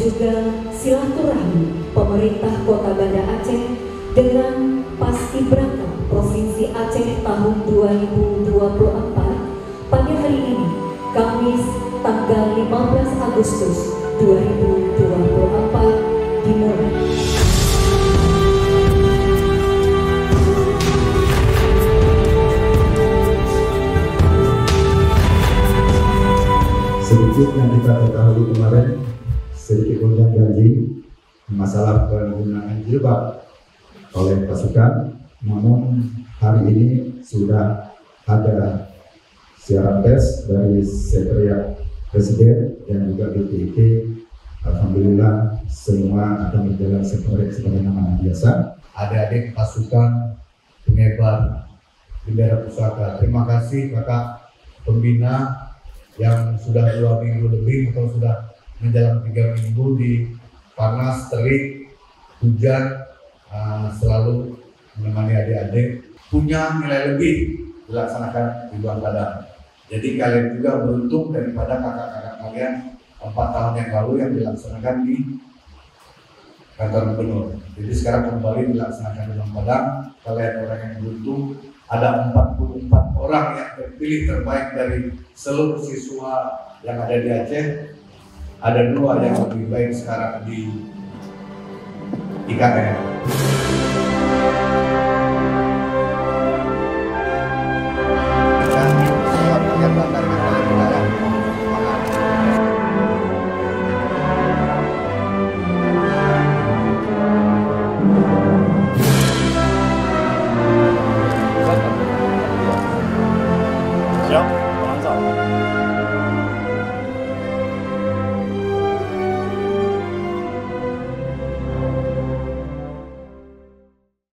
juga silaturahmi pemerintah Kota Banda Aceh dengan Paskibraka Provinsi Aceh tahun 2024 pada hari ini, Kamis tanggal 15 Agustus 2024 dimulai. Sedikit yang kita ketahui kemarin, sedikit gonjang-ganjing masalah penggunaan jilbab oleh pasukan, namun hari ini sudah ada siaran pers dari Sekretariat Presiden dan juga BPIP. Alhamdulillah semua akan berjalan sebagaimana biasa. Adik-adik pasukan pengibar bendera pusaka, terima kasih kakak pembina yang sudah 2 minggu lebih atau sudah menjelang 3 minggu di panas, terik, hujan, selalu menemani adik-adik. Punya nilai lebih dilaksanakan di bulan Badan. Jadi kalian juga beruntung daripada kakak-kakak kalian 4 tahun yang lalu yang dilaksanakan di kantor gubernur. Jadi sekarang kembali dilaksanakan di Padang. Kalian orang yang beruntung. Ada 44 orang yang terpilih terbaik dari seluruh siswa yang ada di Aceh. Ada 2 yang lebih baik sekarang di IKN.